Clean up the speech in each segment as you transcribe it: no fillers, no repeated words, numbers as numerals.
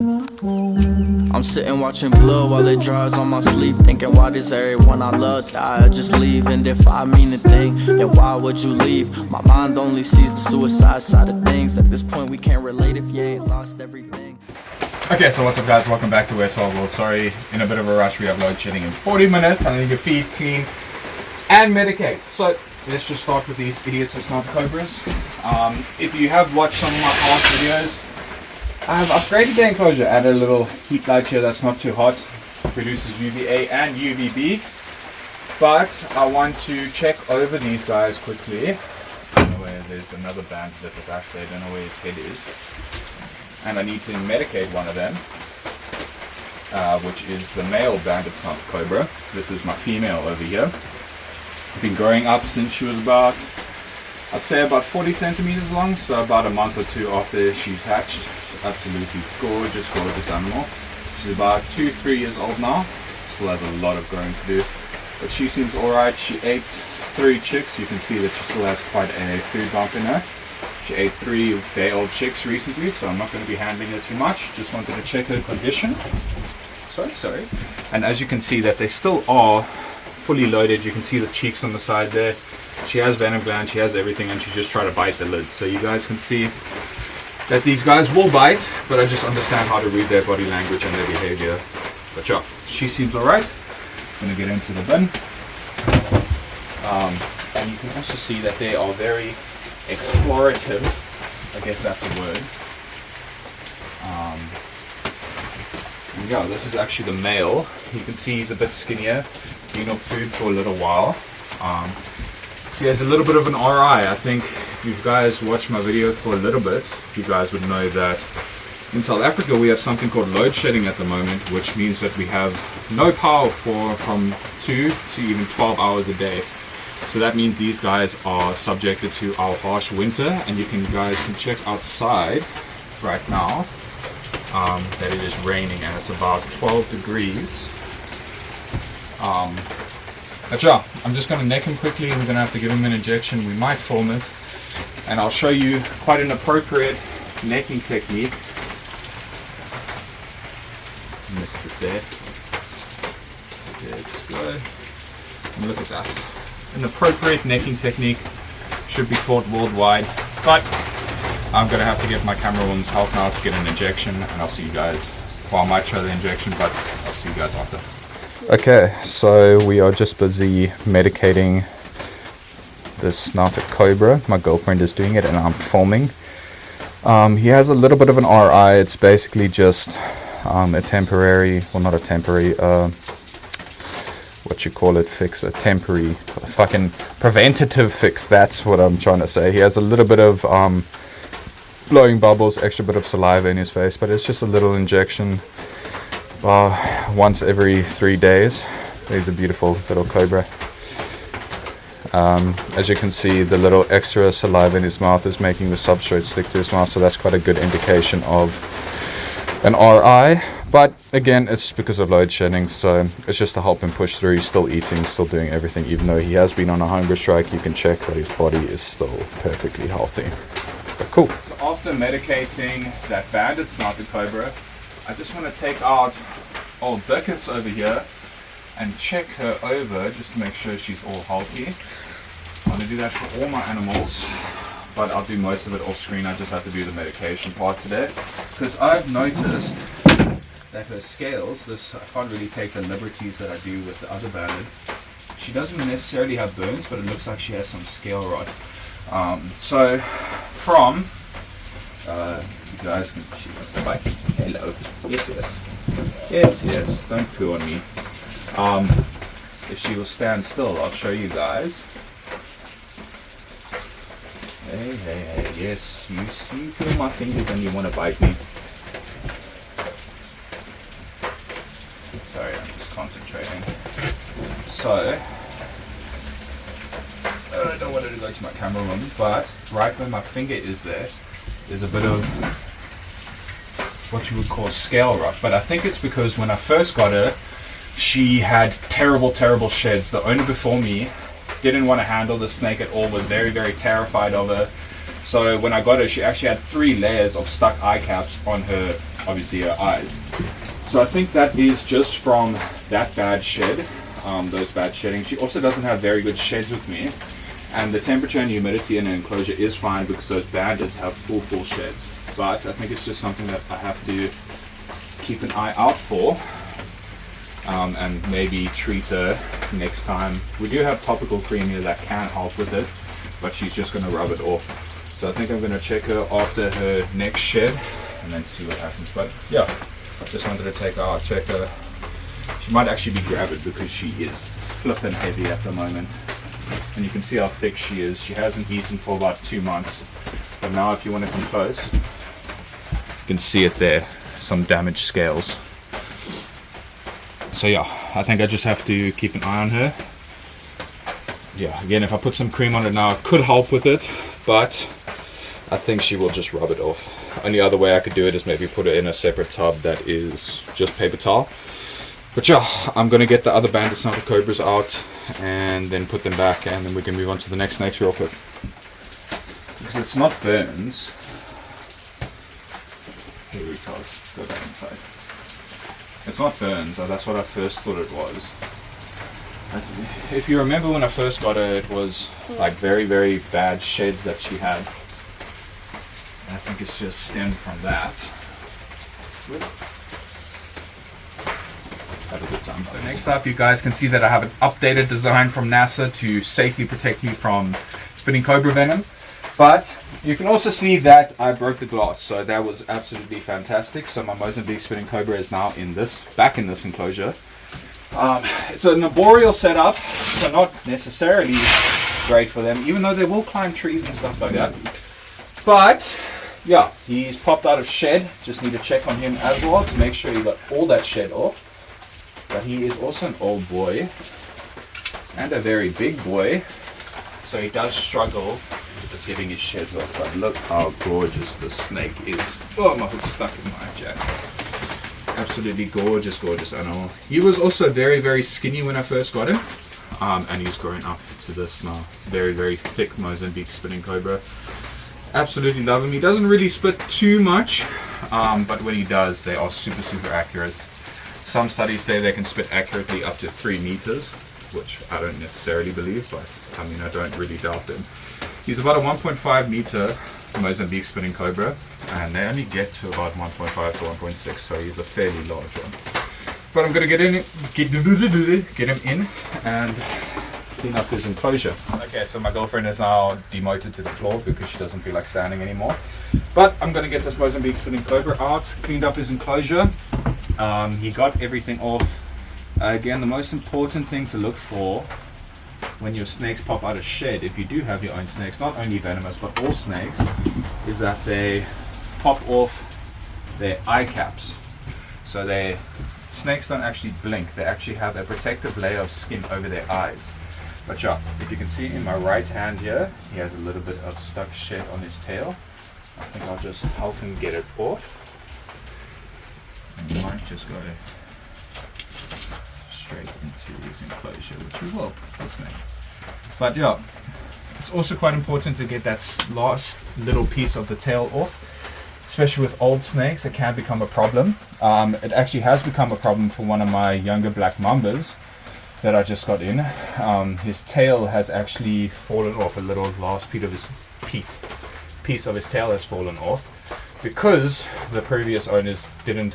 I'm sitting watching blood while it dries on my sleeve, thinking why does everyone I love die or just leave? And if I mean a thing, then why would you leave? My mind only sees the suicide side of things. At this point we can't relate if you ain't lost everything. Okay, so what's up guys, welcome back to West 12 World. Sorry, in a bit of a rush, we have load shedding in 40 minutes. I need to feed, clean, and medicate. So let's just start with these idiots of sniper cobras. If you have watched some of my past videos, I have upgraded the enclosure, added a little heat light here that's not too hot, produces UVA and UVB. But I want to check over these guys quickly. I don't know where there's another bandit at the back there, I don't know where his head is. And I need to medicate one of them, which is the male bandit sniper cobra. This is my female over here. Been growing up since she was about, I'd say about 40 centimeters long, so about a month or two after she's hatched. Absolutely gorgeous, gorgeous animal. She's about 2-3 years old now. Still has a lot of growing to do, but she seems alright. She ate 3 chicks. You can see that she still has quite a food dump in her. She ate 3-day-old chicks recently, so I'm not going to be handling her too much. Just wanted to check her condition. Sorry. And as you can see that they still are fully loaded. You can see the cheeks on the side there. She has venom glands, she has everything, and she's just trying to bite the lid. So you guys can see that these guys will bite, but I just understand how to read their body language and their behavior. But yeah, she seems alright. I'm going to get into the bin. And you can also see that they are very explorative. I guess that's a word. Yeah, this is actually the male. You can see he's a bit skinnier, being off food for a little while. So he has a little bit of an RI. I think if you guys watched my video for a little bit, you guys would know that in South Africa we have something called load shedding at the moment, which means that we have no power for from 2 to even 12 hours a day. So that means these guys are subjected to our harsh winter, and you guys can check outside right now that it is raining and it's about 12 degrees. But yeah, I'm just going to neck him quickly. We're going to have to give him an injection. We might film it, and I'll show you quite an appropriate necking technique. Missed it there. It's good. And look at that. An appropriate necking technique should be taught worldwide, but I'm going to have to get my camerawoman's help now to get an injection, and I'll see you guys. Well, I might show the injection, but I'll see you guys after. Okay, so we are just busy medicating this snouted cobra. My girlfriend is doing it and I'm filming. He has a little bit of an RI. It's basically just a temporary, well not a temporary, what you call it, fix, a temporary fucking preventative fix. That's what I'm trying to say. He has a little bit of blowing bubbles, extra bit of saliva in his face, but it's just a little injection. Once every 3 days. He's a beautiful little cobra. As you can see, the little extra saliva in his mouth is making the substrate stick to his mouth, so that's quite a good indication of an RI. But again, it's because of load shedding, so it's just to help him push through. He's still eating, still doing everything. Even though he has been on a hunger strike, you can check that his body is still perfectly healthy. But cool. After medicating that bandit snouted cobra, I just want to take out old Dickus over here and check her over just to make sure she's all healthy. I'm going to do that for all my animals, but I'll do most of it off screen. I just have to do the medication part today, because I've noticed that her scales, I can't really take the liberties that I do with the other bandit. She doesn't necessarily have burns, but it looks like she has some scale rot. So from you guys can, she wants to bite. Hello. Yes. Don't poo on me. If she will stand still, I'll show you guys. Hey. Yes, you feel my fingers and you want to bite me. Sorry, I'm just concentrating. So, I don't want her to go to my camera room, but right where my finger is there's a bit of what you would call scale rot, but I think it's because when I first got her, she had terrible sheds. The owner before me didn't want to handle the snake at all, was very terrified of her. So when I got her, she actually had 3 layers of stuck eye caps on her obviously her eyes. So I think that is just from that bad shed, those bad shedding. She also doesn't have very good sheds with me, and the temperature and humidity in her enclosure is fine because those bandits have full sheds. But I think it's just something that I have to keep an eye out for, and maybe treat her next time. We do have topical cream here that can help with it, but she's just going to rub it off. So I think I'm going to check her after her next shed and then see what happens. But yeah, just wanted to take her out, check her. She might actually be gravid because she is flipping heavy at the moment. And you can see how thick she is. She hasn't eaten for about 2 months. But now if you want to come close, you can see it there, some damaged scales. So yeah, I think I just have to keep an eye on her. Yeah, again, if I put some cream on it now, it could help with it, but I think she will just rub it off. Only other way I could do it is maybe put it in a separate tub that is just paper towel. But yeah, I'm going to get the other banded snouted cobras out and then put them back, and then we can move on to the next snakes real quick. Because it's not burns. Here we go, go back inside. It's not burns, that's what I first thought it was. If you remember when I first got her, it was like very bad sheds that she had. And I think it's just stemmed from that. Have a good time. So next up, you guys can see that I have an updated design from NASA to safely protect me from spinning cobra venom. But you can also see that I broke the glass, so that was absolutely fantastic. So my Mozambique spinning cobra is now back in this enclosure. It's an arboreal setup, so not necessarily great for them, even though they will climb trees and stuff like that. But yeah, he's popped out of shed. Just need to check on him as well to make sure he got all that shed off. But he is also an old boy and a very big boy, so he does struggle with getting his sheds off. But look how gorgeous this snake is. Oh, my hook's stuck in my jacket. Absolutely gorgeous animal. He was also very skinny when I first got him, and he's grown up to this now. Very thick Mozambique spinning cobra. Absolutely love him. He doesn't really spit too much, but when he does, they are super accurate. Some studies say they can spit accurately up to 3 meters, which I don't necessarily believe, but I mean, I don't really doubt them. He's about a 1.5 meter Mozambique spinning cobra, and they only get to about 1.5 to 1.6, so he's a fairly large one. But I'm going to get him in and clean up his enclosure. Okay, so my girlfriend is now demoted to the floor because she doesn't feel like standing anymore. But I'm going to get this Mozambique spinning cobra out, cleaned up his enclosure. He got everything off. Again, the most important thing to look for when your snakes pop out of shed, if you do have your own snakes, not only venomous but all snakes, is that they pop off their eye caps. So snakes don't actually blink, they actually have a protective layer of skin over their eyes. But yeah, if you can see in my right hand here, he has a little bit of stuck shed on his tail. I think I'll just help him get it off. And we might just go straight into his enclosure, which we will for the snake. But yeah, it's also quite important to get that last little piece of the tail off, especially with old snakes. It can become a problem. It actually has become a problem for one of my younger black mambas that I just got in. His tail has actually fallen off. A little last piece of his tail has fallen off because the previous owners didn't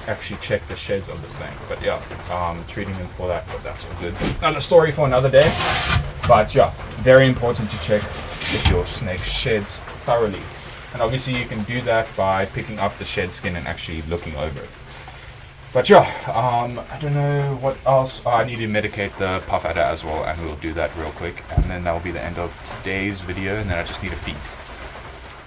actually check the sheds of the snake. But yeah, treating him for that, but that's all good. Another story for another day. But yeah, very important to check if your snake sheds thoroughly. And obviously you can do that by picking up the shed skin and actually looking over it. But yeah, I don't know what else. I need to medicate the puff adder as well, and we'll do that real quick. And then that will be the end of today's video, and then I just need to feed.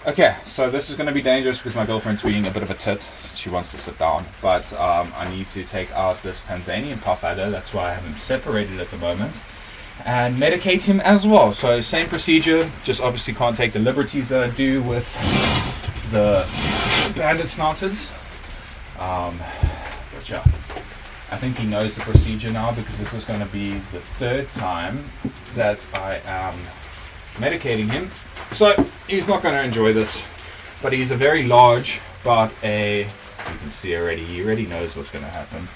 Okay, so this is going to be dangerous because my girlfriend's being a bit of a tit. She wants to sit down, but I need to take out this Tanzanian puff adder. That's why I have him separated at the moment, and medicate him as well. So same procedure, just obviously can't take the liberties that I do with the banded snouteds. But yeah, I think he knows the procedure now because this is going to be the 3rd time that I am medicating him. So he's not going to enjoy this, but he's a very large but a can see already, he already knows what's going to happen.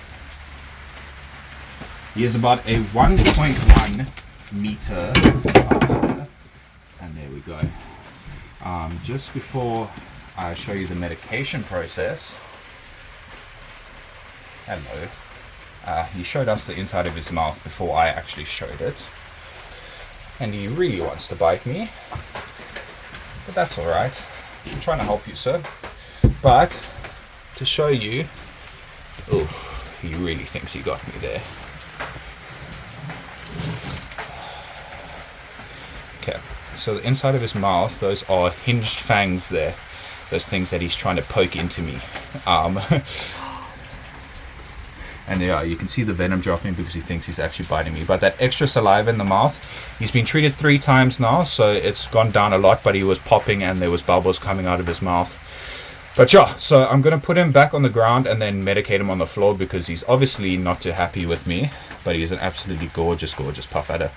He is about a 1.1 meter, and there we go. Just before I show you the medication process, hello, he showed us the inside of his mouth before I actually showed it, and he really wants to bite me, but that's alright. I'm trying to help you, sir. But to show you, oh, he really thinks he got me there. Okay, so the inside of his mouth, those are hinged fangs there, those things that he's trying to poke into me. And yeah, you can see the venom dropping because he thinks he's actually biting me. But that extra saliva in the mouth, he's been treated 3 times now, so it's gone down a lot, but he was popping and there was bubbles coming out of his mouth. But yeah, so I'm going to put him back on the ground and then medicate him on the floor because he's obviously not too happy with me, but he's an absolutely gorgeous, gorgeous puff adder.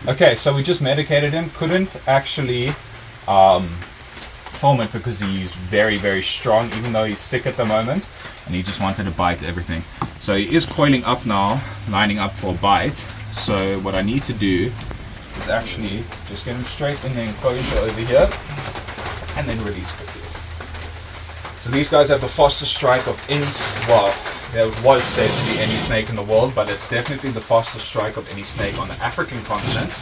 Okay, so we just medicated him. Couldn't actually film it because he's very, very strong, even though he's sick at the moment, and he just wanted to bite everything. So he is coiling up now, lining up for a bite. So what I need to do is actually just get him straight in the enclosure over here and then release quickly. So these guys have the fastest strike of any, well, there was said to be any snake in the world, but it's definitely the fastest strike of any snake on the African continent.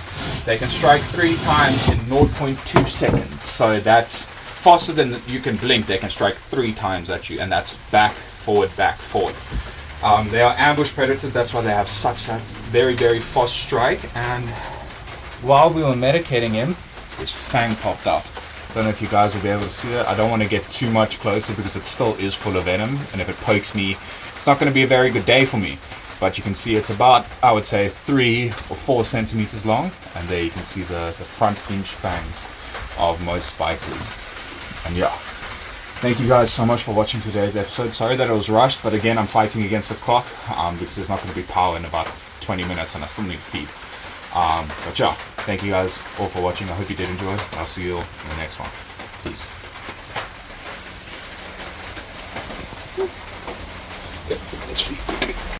They can strike 3 times in 0.2 seconds. So that's faster than you can blink. They can strike 3 times at you, and that's back, forward, back, forward. They are ambush predators, that's why they have such a very, very fast strike. And while we were medicating him, his fang popped out. Don't know if you guys will be able to see it. I don't want to get too much closer because it still is full of venom, and if it pokes me, it's not going to be a very good day for me. But you can see it's about, I would say, 3 or 4 centimeters long, and there you can see the front hinged fangs of most spikers. And yeah, thank you guys so much for watching today's episode. Sorry that it was rushed, but again, I'm fighting against the clock because there's not going to be power in about 20 minutes and I still need to feed. But yeah, thank you guys all for watching. I hope you did enjoy. I'll see you all in the next one. Peace.